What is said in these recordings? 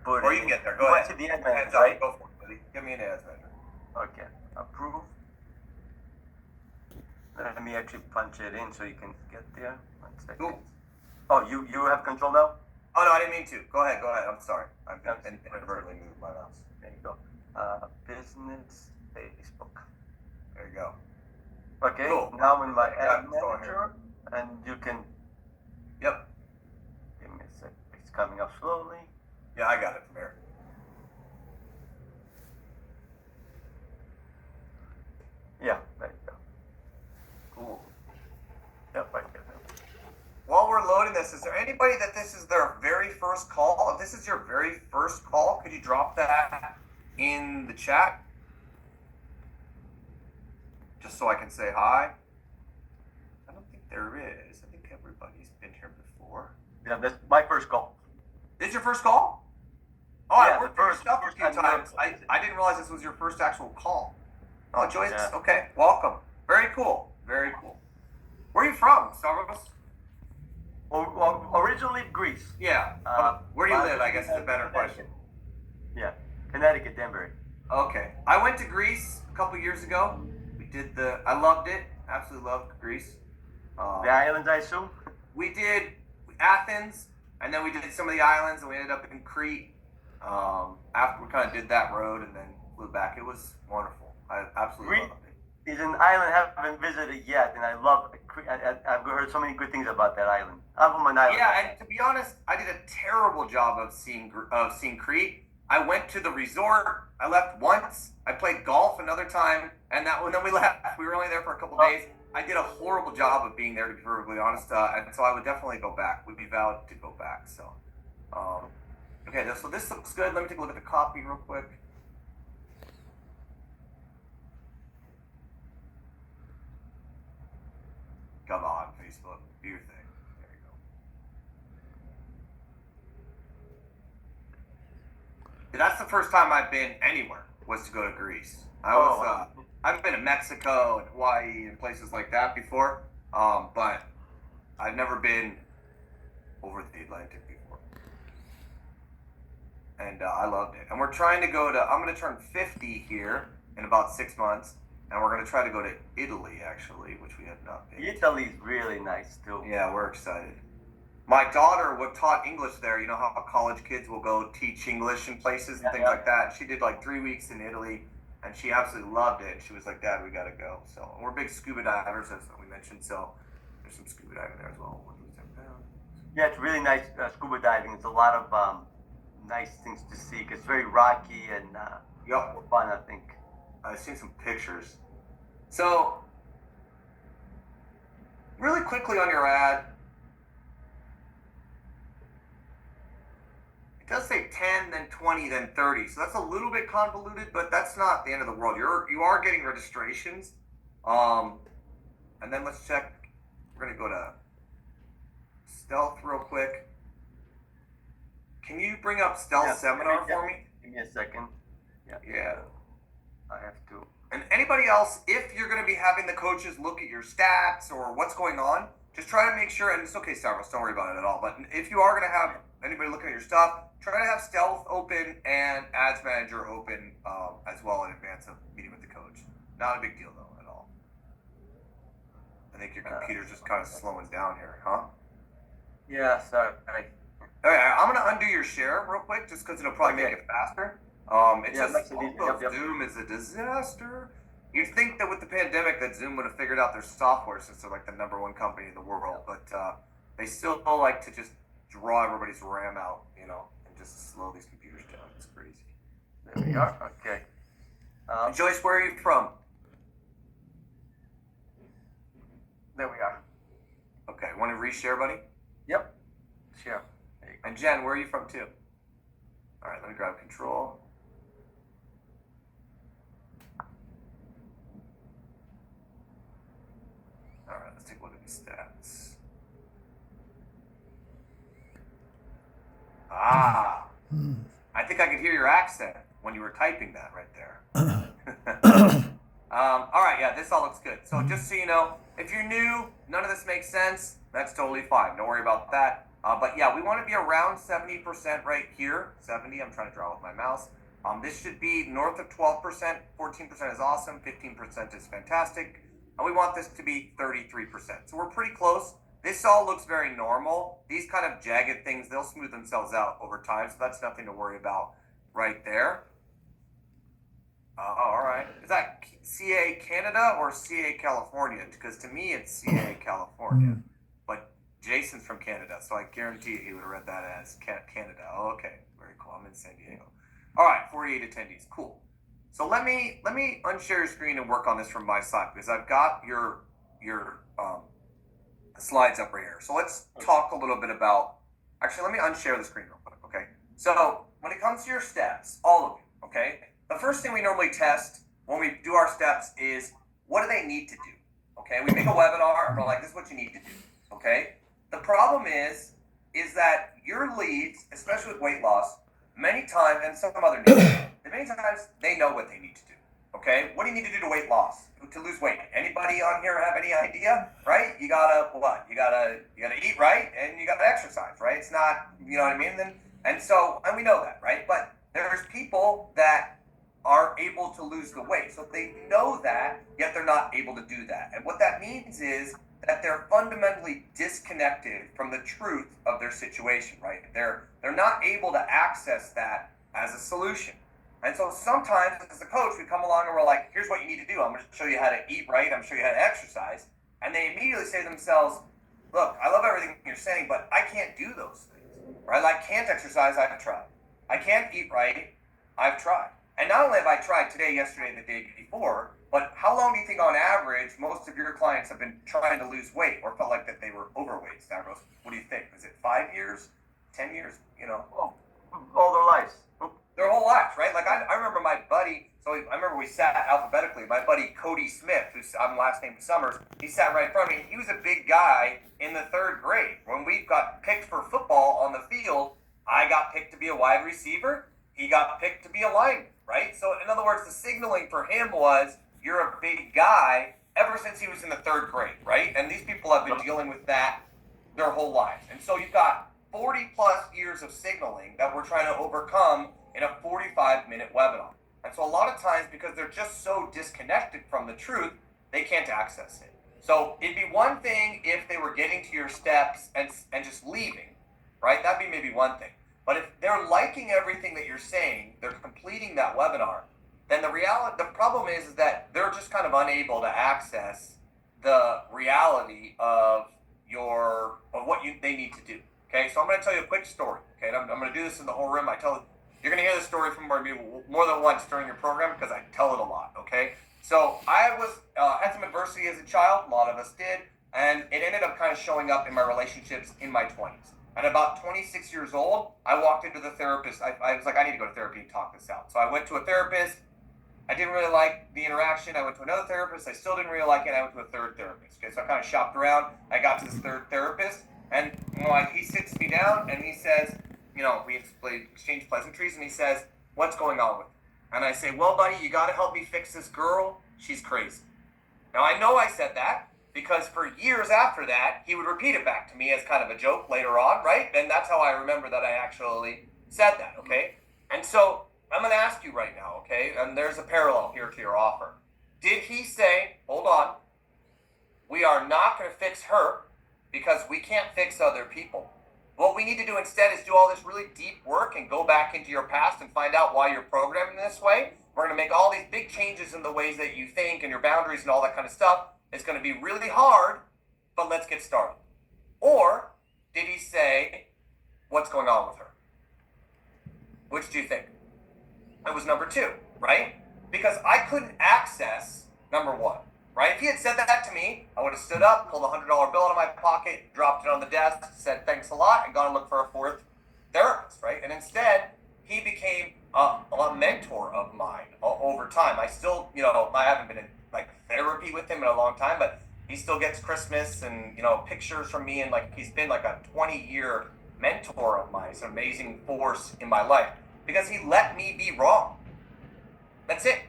put Or it you in. can get there. You Go want ahead. to the ads Hands manager, up. right? Go for it, buddy. Give me an ads manager. Okay. Approve. Let me actually punch it in so you can get there. 1 second. Cool. Oh, you have control now? Oh, no, I didn't mean to. Go ahead. I'm sorry. I've Okay. inadvertently moved my mouse. There you go. Business Facebook. There you go. Okay. Cool. Now I'm in my Yeah, ad go manager, and you can. Yep. Give me a sec. It's coming up slowly. Yeah, I got it from here. Yeah, there you go. Cool. Yep, I get it. While we're loading this, is there anybody that this is their very first call? If this is your very first call, could you drop that in the chat? Just so I can say hi. I don't think there is. I think everybody's been here before. Yeah, that's my first call. This is your first call? Oh, Yeah, I worked for your stuff a few time times. I didn't realize this was your first actual call. Oh, Joyce, Yeah. okay. Welcome. Very cool. Very cool. Where are you from, Stavros? Well, originally Greece. Yeah. Where do you live, I guess, is a better question. Yeah, Connecticut, Denver. Okay. I went to Greece a couple years ago. I loved it. Absolutely loved Greece. The islands, I assume? We did Athens, and then we did some of the islands, and we ended up in Crete. After we kind of did that road and then flew back. It was wonderful. I absolutely loved it. It's an island I haven't visited yet, and I love. I've heard so many good things about that island. I'm from an island. Yeah, and to be honest, I did a terrible job of seeing Crete. I went to the resort. I left once. I played golf another time, and then we left. We were only there for a couple days. I did a horrible job of being there, to be perfectly honest, and so I would definitely go back. We'd be vowed to go back. So, okay, so this looks good. Let me take a look at the copy real quick. Come on, Facebook, do your thing. There you go. That's the first time I've been anywhere, was to go to Greece. I've been to Mexico and Hawaii and places like that before, but I've never been over the Atlantic before. And I loved it. And we're trying to I'm going to turn 50 here in about 6 months. And we're going to try to go to Italy, actually, which we have not been. Italy's really nice, too. Yeah, we're excited. My daughter taught English there. You know how college kids will go teach English in places and things like that. She did like 3 weeks in Italy, and she absolutely loved it. She was like, Dad, we got to go. So we're big scuba divers, as we mentioned. So there's some scuba diving there as well. Yeah, it's really nice scuba diving. It's a lot of nice things to see. It's very rocky and fun, I think. I've seen some pictures. So, really quickly on your ad, it does say 10, then 20, then 30. So that's a little bit convoluted, but that's not the end of the world. You are getting registrations. And then let's check. We're going to go to Stealth real quick. Can you bring up Stealth Seminar for me? Give me a second. Yeah. I have to. And anybody else, if you're going to be having the coaches look at your stats or what's going on, just try to make sure, and it's okay, Stavros, don't worry about it at all, but if you are going to have anybody looking at your stuff, try to have Stealth open and Ads Manager open as well in advance of meeting with the coach. Not a big deal, though, at all. I think your computer's just kind of slowing down here, huh? Yeah, sorry. Okay, I'm going to undo your share real quick, just because it'll probably make it faster. Zoom is a disaster. You'd think that with the pandemic that Zoom would have figured out their software since they're like the #1 company in the world, but they still like to just draw everybody's RAM out, and just slow these computers down. It's crazy. There we are. Okay. Joyce, where are you from? There we are. Okay, want to reshare, buddy? Yep. Sure. And Jen, where are you from too? All right, let me grab control. All right, let's take a look at the stats. I think I could hear your accent when you were typing that right there. All right, yeah, this all looks good. So just so you know, if you're new, none of this makes sense, that's totally fine. Don't worry about that. But yeah, we want to be around 70% right here. 70, I'm trying to draw with my mouse. This should be north of 12%. 14% is awesome. 15% is fantastic. And we want this to be 33%. So we're pretty close. This all looks very normal. These kind of jagged things, they'll smooth themselves out over time. So that's nothing to worry about right there. All right. Is that CA Canada or CA California? Because to me, it's CA California. But Jason's from Canada, so I guarantee he would have read that as Canada. Oh, okay. Very cool. I'm in San Diego. All right, 48 attendees. Cool. So let me unshare your screen and work on this from my side because I've got your slides up right here. So let's talk a little bit about. Actually, let me unshare the screen real quick. Okay. So when it comes to your steps, all of you. Okay. The first thing we normally test when we do our steps is what do they need to do? Okay. We make a webinar and we're like, this is what you need to do. Okay. The problem is that your leads, especially with weight loss, many times, and some other needs, many times they know what they need to do. Okay, what do you need to do to weight loss? To lose weight? Anybody on here have any idea? Right? You gotta what? You gotta eat right, and you gotta exercise. Right? It's not, you know what I mean? And we know that, right? But there's people that are able to lose the weight, so they know that, yet they're not able to do that. And what that means is that they're fundamentally disconnected from the truth of their situation, right? They're not able to access that as a solution. And so sometimes as a coach, we come along and we're like, here's what you need to do. I'm going to show you how to eat right. I'm going to show you how to exercise. And they immediately say to themselves, look, I love everything you're saying, but I can't do those things, right? I can't exercise. I've tried. I can't eat right. I've tried. And not only have I tried today, yesterday, and the day before, but how long do you think on average most of your clients have been trying to lose weight or felt like that they were overweight? Stavros, what do you think? Is it 5 years, 10 years, you know? All their lives. Their whole lives, right? Like I remember my buddy, I remember we sat alphabetically. My buddy Cody Smith, who's I'm last name Summers, he sat right in front of me. He was a big guy in the 3rd grade. When we got picked for football on the field, I got picked to be a wide receiver. He got picked to be a lineman, right? So in other words, the signaling for him was, you're a big guy ever since he was in the 3rd grade, right? And these people have been dealing with that their whole lives. And so you've got 40 plus years of signaling that we're trying to overcome in a 45-minute webinar. And so a lot of times, because they're just so disconnected from the truth, they can't access it. So it'd be one thing if they were getting to your steps and just leaving, right? That'd be maybe one thing. But if they're liking everything that you're saying, they're completing that webinar, then the problem is that they're just kind of unable to access the reality of what they need to do. Okay, so I'm going to tell you a quick story. Okay, I'm going to do this in the whole room. You're going to hear this story from more than once during your program because I tell it a lot. Okay, so I had some adversity as a child. A lot of us did, and it ended up kind of showing up in my relationships in my 20s. At about 26 years old, I walked into the therapist. I was like, I need to go to therapy and talk this out. So I went to a therapist. I didn't really like the interaction. I went to another therapist. I still didn't really like it. I went to a 3rd therapist. Okay, so I kind of shopped around. I got to this 3rd therapist, and he sits me down and he says, we exchange pleasantries, and he says, what's going on with you? And I say, well, buddy, you got to help me fix this girl. She's crazy. Now, I know I said that because for years after that, he would repeat it back to me as kind of a joke later on, right? And that's how I remember that I actually said that, okay? And so I'm going to ask you right now, okay? And there's a parallel here to your offer. Did he say, hold on, we are not going to fix her because we can't fix other people? What we need to do instead is do all this really deep work and go back into your past and find out why you're programmed this way. We're going to make all these big changes in the ways that you think and your boundaries and all that kind of stuff. It's going to be really hard, but let's get started. Or did he say, what's going on with her? Which do you think? It was number 2, right? Because I couldn't access number 1, right? If he had said that to me, I would have stood up, pulled a $100 bill out of my pocket, dropped it on the desk, said thanks a lot, and gone and looked for a 4th therapist, right? And instead, he became a mentor of mine over time. I still, I haven't been in therapy with him in a long time, but he still gets Christmas and, pictures from me, and he's been like a 20-year mentor of mine. It's an amazing force in my life because he let me be wrong. That's it.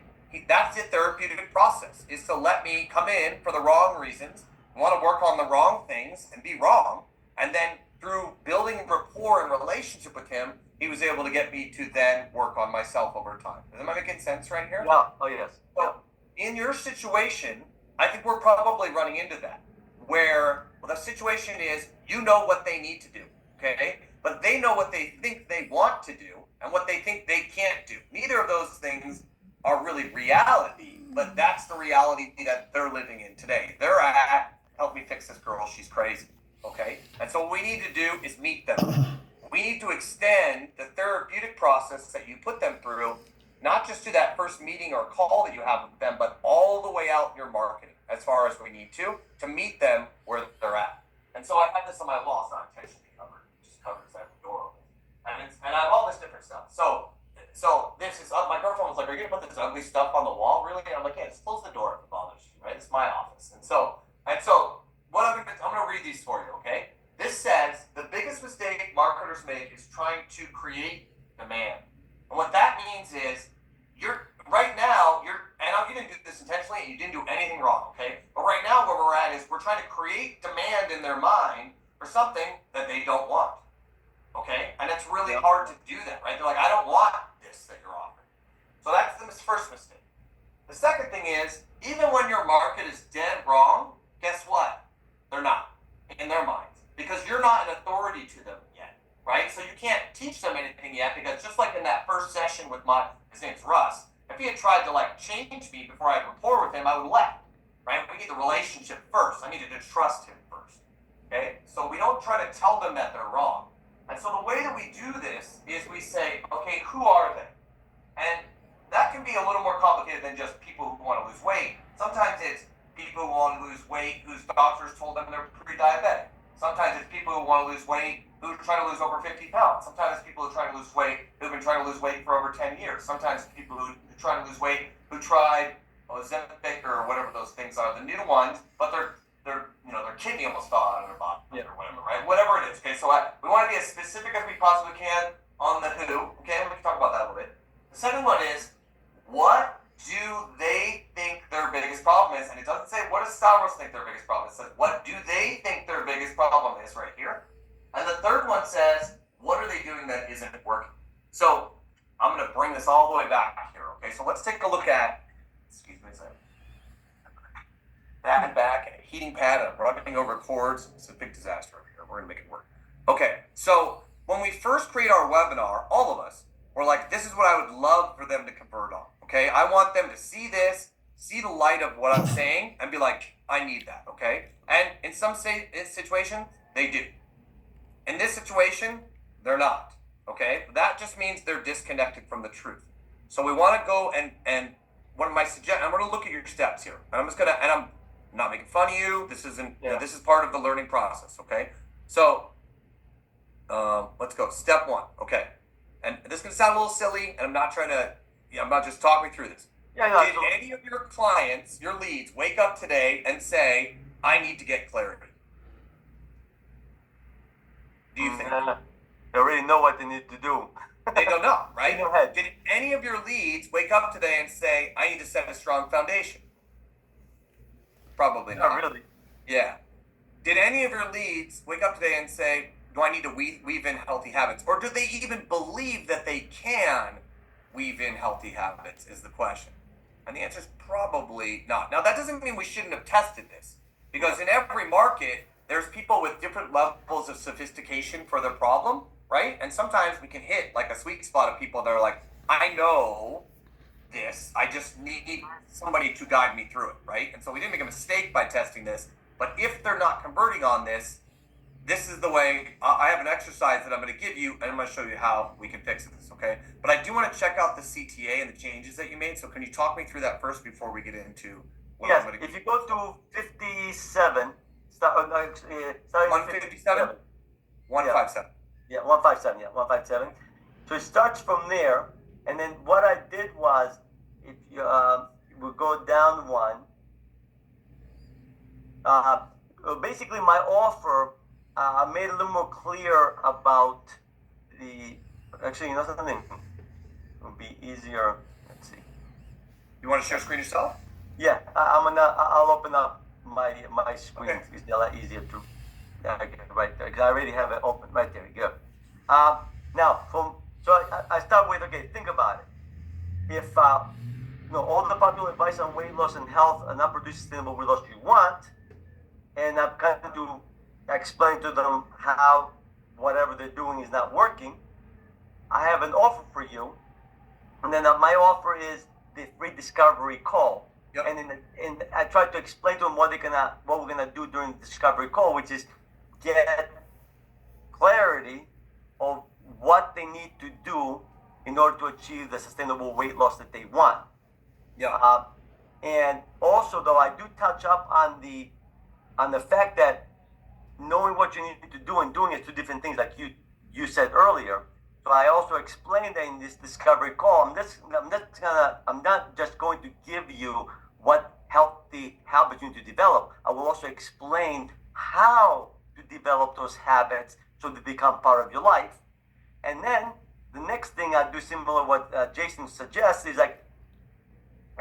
That's the therapeutic process, is to let me come in for the wrong reasons, want to work on the wrong things and be wrong, and then through building rapport and relationship with him, he was able to get me to then work on myself over time. Am I making sense right here? Yeah. Oh yes. So in your situation, I think we're probably running into that, where the situation is you know what they need to do, okay? But they know what they think they want to do and what they think they can't do. Neither of those things are really reality, but that's the reality that they're living in today. They're at, help me fix this girl, she's crazy, okay? And so what we need to do is meet them. We need to extend the therapeutic process that you put them through, not just to that first meeting or call that you have with them, but all the way out in your marketing as far as we need to meet them where they're at. And so I have this on my wall, it's not intentionally covered, it just covers that door. And I have all this different stuff. So this is, my girlfriend was like, are you gonna put this ugly stuff on the wall, really? And I'm like, yeah, just close the door if it bothers you, right? It's my office. And so what I'm gonna read these for you, okay? This says, the biggest mistake marketers make is trying to create demand. And what that means is, you didn't do this intentionally and you didn't do anything wrong, okay? But right now where we're at is we're trying to create demand in their mind for something that they don't want, okay? And it's really hard to do that, right? They're like, I don't want this that you're offering. So that's the first mistake. The second thing is, even when your market is dead wrong, guess what? They're not, in their minds, because you're not an authority to them yet, right? So you can't teach them anything yet, because just like in that first session with his name's Russ, if he had tried to change me before I had rapport with him, I would have left, right? We need the relationship first. I needed to trust him first, okay? So we don't try to tell them that they're wrong. And so the way that we do this is we say, okay, who are they? And that can be a little more complicated than just people who want to lose weight. Sometimes it's people who want to lose weight whose doctors told them they're pre-diabetic. Sometimes it's people who want to lose weight who are trying to lose over 50 pounds. Sometimes it's people who are trying to lose weight who've been trying to lose weight for over 10 years. Sometimes it's people who are trying to lose weight who tried Ozempic or whatever those things are, the new ones, but their kidney almost fell out of their body or whatever, right? Whatever it is. Okay, so we want to be as specific as we possibly can on the who. Okay, we can talk about that a little bit. The second one is, what do they think their biggest problem is? And it doesn't say, what does Stavros think their biggest problem is? It says, what do they think their biggest problem is right here? And the third one says, what are they doing that isn't working? So I'm going to bring this all the way back here, okay? So let's take a look at, excuse me a second. That and back, and a heating pad, and rubbing over cords. It's a big disaster over here. We're going to make it work. Okay, so when we first create our webinar, all of us, we're like, this is what I would love for them to convert on, okay? I want them to see this, see the light of what I'm saying, and be like, I need that, okay? And in some situations, they do. In this situation, they're not, okay? That just means they're disconnected from the truth. So we want to go and one of my I'm going to look at your steps here. And I'm not making fun of you. This isn't, this is part of the learning process, okay? So let's go. Step one, okay? And this is going to sound a little silly, and I'm not just talking through this. Did any of your clients, your leads, wake up today and say, I need to get clarity? Do you think? They already know what they need to do. They don't know, right? Did any of your leads wake up today and say, I need to set a strong foundation? Probably not. Not really. Yeah. Did any of your leads wake up today and say, do I need to weave in healthy habits? Or do they even believe that they can weave in healthy habits is the question. And the answer is probably not. Now, that doesn't mean we shouldn't have tested this. Because in every market, there's people with different levels of sophistication for their problem, right? And sometimes we can hit a sweet spot of people that are like, I know this, I just need somebody to guide me through it, right? And so we didn't make a mistake by testing this, but if they're not converting on this, this is the way. I have an exercise that I'm going to give you, and I'm going to show you how we can fix this, okay? But I do want to check out the CTA and the changes that you made, so can you talk me through that first before we get into what I'm going to if you go to 57, 157? 157. Yeah, 157. So it starts from there, and then what I did was, if you we go down one, basically my offer, I made a little more clear about the. Actually, you know something? It would be easier. Let's see. You want to share screen yourself? Yeah, I'll open up my screen. Okay. It's a lot easier to Yeah, okay, right there. 'Cause I already have it open. Right there. Good. Now, I start with, okay, think about it. If all the popular advice on weight loss and health are not producing sustainable weight loss you want, and I'm kind of to explain to them how whatever they're doing is not working, I have an offer for you. And then my offer is the free discovery call. Yep. And I try to explain to them what we're gonna do during the discovery call, which is get clarity of what they need to do in order to achieve the sustainable weight loss that they want. Yeah. And also, though, I do touch up on the fact that knowing what you need to do and doing is two different things, like you said earlier. So I also explained that in this discovery call. I'm not just going to give you what healthy habits you need to develop. I will also explain how to develop those habits so they become part of your life. And then the next thing I do, similar to what Jason suggests, is like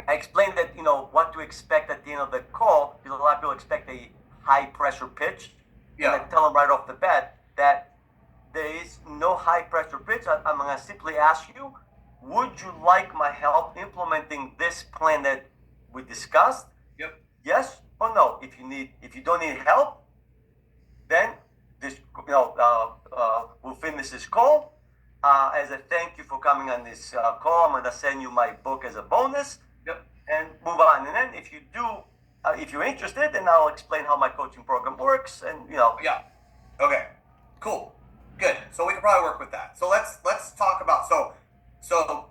I explained that what to expect at the end of the call, because a lot of people expect a high pressure pitch. Yeah. And I tell them right off the bat that there is no high pressure pitch. I'm going to simply ask you, would you like my help implementing this plan that we discussed? Yep. Yes or no? If you don't need help, then we'll finish this call. As a thank you for coming on this call, I'm going to send you my book as a bonus. Yep. And move on. And then if you're interested, then I'll explain how my coaching program works. And Yeah. Okay. Cool. Good. So we can probably work with that. So let's talk about so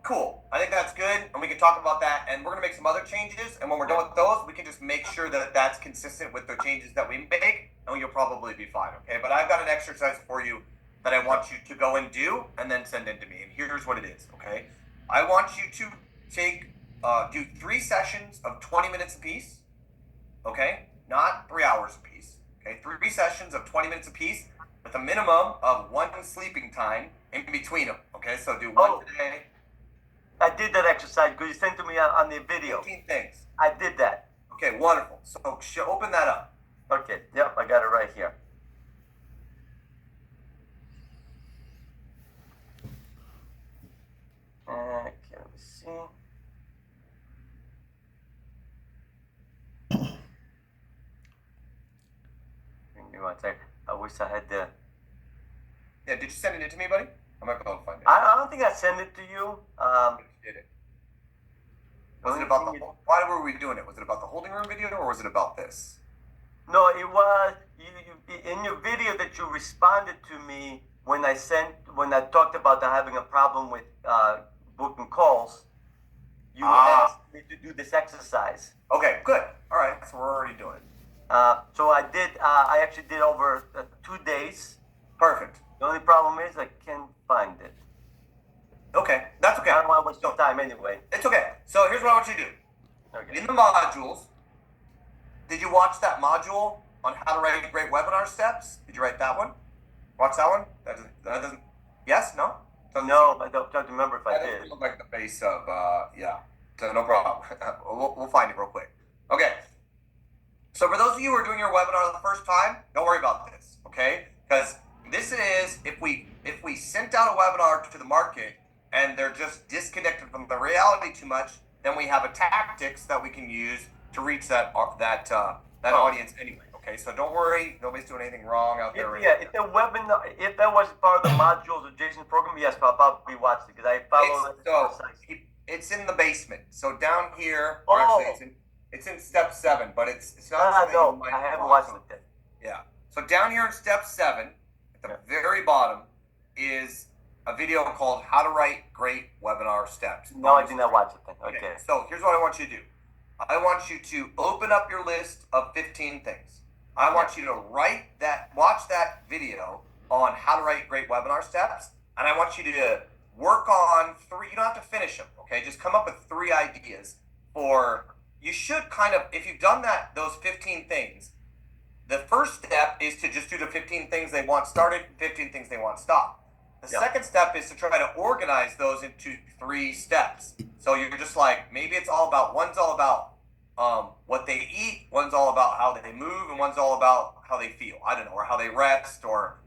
cool. I think that's good, and we can talk about that. And we're gonna make some other changes. And when we're done with those, we can just make sure that that's consistent with the changes that we make, and you'll probably be fine. Okay. But I've got an exercise for you that I want you to go and do, and then send in to me. And here's what it is. Okay. I want you to do 3 sessions of 20 minutes apiece. Okay. Not 3 hours apiece. Okay. 3 sessions of 20 minutes apiece, with a minimum of 1 sleeping time in between them. Okay, so do 1 today. I did that exercise because you sent to me on the video. 15 things. I did that. Okay, wonderful. So open that up. Okay, yep, I got it right here. Okay, let me see. Give me 1 second. I wish I had the. Yeah, did you send it to me, buddy? I might be able to find it. I don't think I sent it to you. Did it? Was it about why were we doing it? Was it about the holding room video, or was it about this? No, it was in your video that you responded to me when I talked about having a problem with booking calls. You asked me to do this exercise. Okay, good. All right, so we're already doing it. So I did. I actually did over 2 days. Perfect. The only problem is I can't find it. Okay, that's okay. I don't want to waste your time anyway. It's okay. So here's what I want you to do. Okay. In the modules, did you watch that module on how to write great webinar steps? Did you write that one? Watch that one? That doesn't. Yes? No? No, I don't remember if I That did. doesn't look like the base of. Yeah. So no problem. We'll find it real quick. Okay. So for those of you who are doing your webinar the first time, don't worry about this, okay? Because this is if we sent out a webinar to the market and they're just disconnected from the reality too much, then we have a tactics that we can use to reach that audience anyway. Okay, so don't worry, nobody's doing anything wrong out there. If the webinar, if that was part of the modules of Jason's program, yes, I'll probably watch it because I follow it's in the basement. So down here, actually, it's in step 7, but it's not. No, I haven't watched it yet. Yeah. So down here in step 7, at the very bottom, is a video called "How to Write Great Webinar Steps." No, I did not watch it then. Okay. So here's what I want you to do. I want you to open up your list of 15 things. I want you to watch that video on how to write great webinar steps, and I want you to work on 3. You don't have to finish them, okay? Just come up with 3 ideas for. You should kind of, if you've done those 15 things, the first step is to just do the 15 things they want started, 15 things they want stopped. The second step is to try to organize those into 3 steps. So you're just like, maybe it's all about, one's all about what they eat. One's all about how they move, and one's all about how they feel. I don't know, or how they rest, or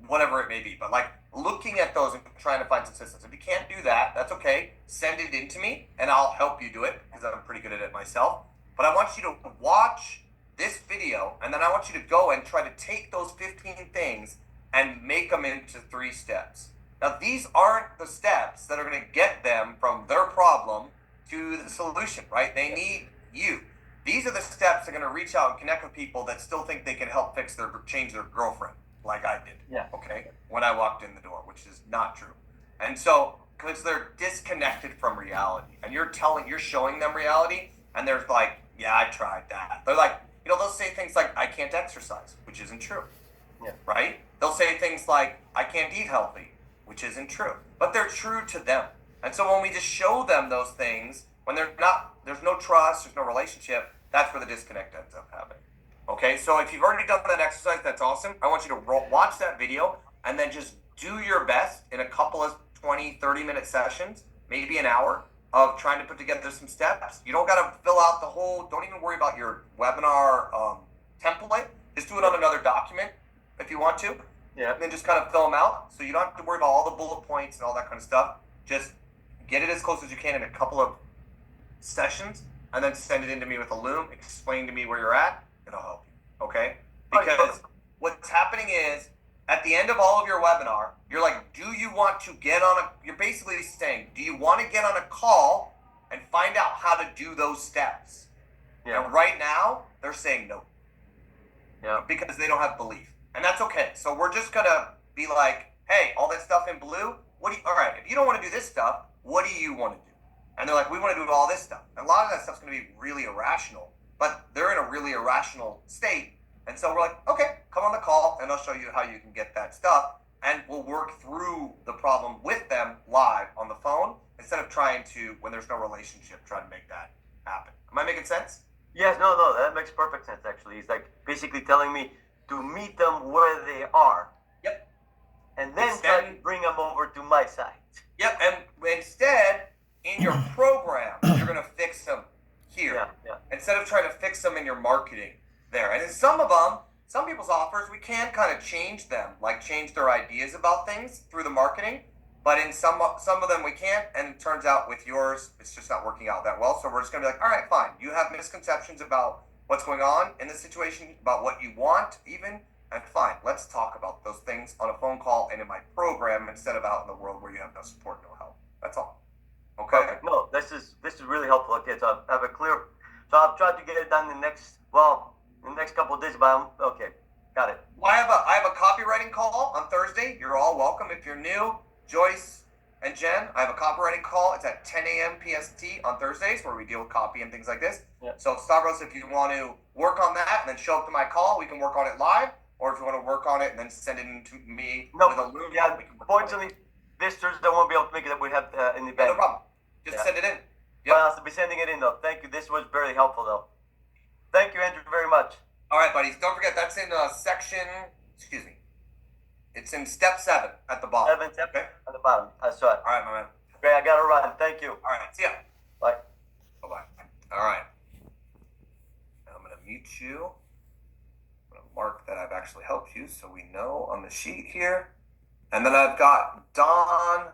whatever it may be. But like looking at those and trying to find some systems. If you can't do that, that's okay. Send it in to me, and I'll help you do it because I'm pretty good at it myself. But I want you to watch this video, and then I want you to go and try to take those 15 things and make them into 3 steps. Now, these aren't the steps that are going to get them from their problem to the solution, right? They need you. These are the steps that are going to reach out and connect with people that still think they can help change their girlfriend, like I did. Yeah. Okay. When I walked in the door, which is not true. And so, because they're disconnected from reality, and you're showing them reality, and they're like, yeah, I tried that. They're like, they'll say things like, I can't exercise, which isn't true. Yeah. Right? They'll say things like, I can't eat healthy, which isn't true. But they're true to them. And so when we just show them those things, when there's no trust, there's no relationship, that's where the disconnect ends up happening. Okay? So if you've already done that exercise, that's awesome. I want you to watch that video and then just do your best in a couple of 20, 30-minute sessions, maybe an hour, of trying to put together some steps. You don't got to fill out don't even worry about your webinar template. Just do it on another document if you want to. Yeah. And then just kind of fill them out. So you don't have to worry about all the bullet points and all that kind of stuff. Just get it as close as you can in a couple of sessions, and then send it in to me with a Loom. Explain to me where you're at, and I'll help you. Okay? Because what's happening is, at the end of all of your webinar, you're like, do you want to you're basically saying, do you want to get on a call and find out how to do those steps? Yeah. And right now, they're saying no. Yeah. Because they don't have belief. And that's okay. So we're just going to be like, hey, all that stuff in blue, all right, if you don't want to do this stuff, what do you want to do? And they're like, we want to do all this stuff. And a lot of that stuff's going to be really irrational, but they're in a really irrational state. And so we're like, okay, come on the call, and I'll show you how you can get that stuff. And we'll work through the problem with them live on the phone instead of trying to, when there's no relationship, try to make that happen. Am I making sense? Yes, no, that makes perfect sense, actually. It's like basically telling me to meet them where they are. Yep. And then try to bring them over to my side. Yep, and instead, in your program, you're going to fix them here. Yeah. Instead of trying to fix them in your marketing there. And in some people's offers, we can kind of change them, like change their ideas about things through the marketing. But in some of them we can't, and it turns out with yours, it's just not working out that well. So we're just going to be like, all right, fine. You have misconceptions about what's going on in this situation, about what you want even, and fine. Let's talk about those things on a phone call and in my program instead of out in the world where you have no support, no help. That's all. Okay? No, this is really helpful. Okay, so I have a clear. So I'll try to get it done in the next couple of days. But okay, got it. Well, I have a copywriting call on Thursday. You're all welcome if you're new. Joyce and Jen, I have a copywriting call. It's at 10 a.m. PST on Thursdays where we deal with copy and things like this. Yeah. So Stavros, if you want to work on that and then show up to my call, we can work on it live. Or if you want to work on it and then send it in to me with a Loom, yeah. we can work on it. Fortunately, this Thursday I won't be able to make it. We have an event. Yeah, no problem. Just send it in. But I'll be sending it in though. Thank you. This was very helpful though. Thank you, Andrew, very much. All right, buddies. Don't forget that's in it's in step 7 at the bottom. 7 step Okay. at the bottom. I saw it. All right, my man. Great. I gotta run. Thank you. All right. See ya. Bye. Bye-bye. All right. Now I'm going to mute you. I'm going to mark that I've actually helped you so we know on the sheet here. And then I've got Don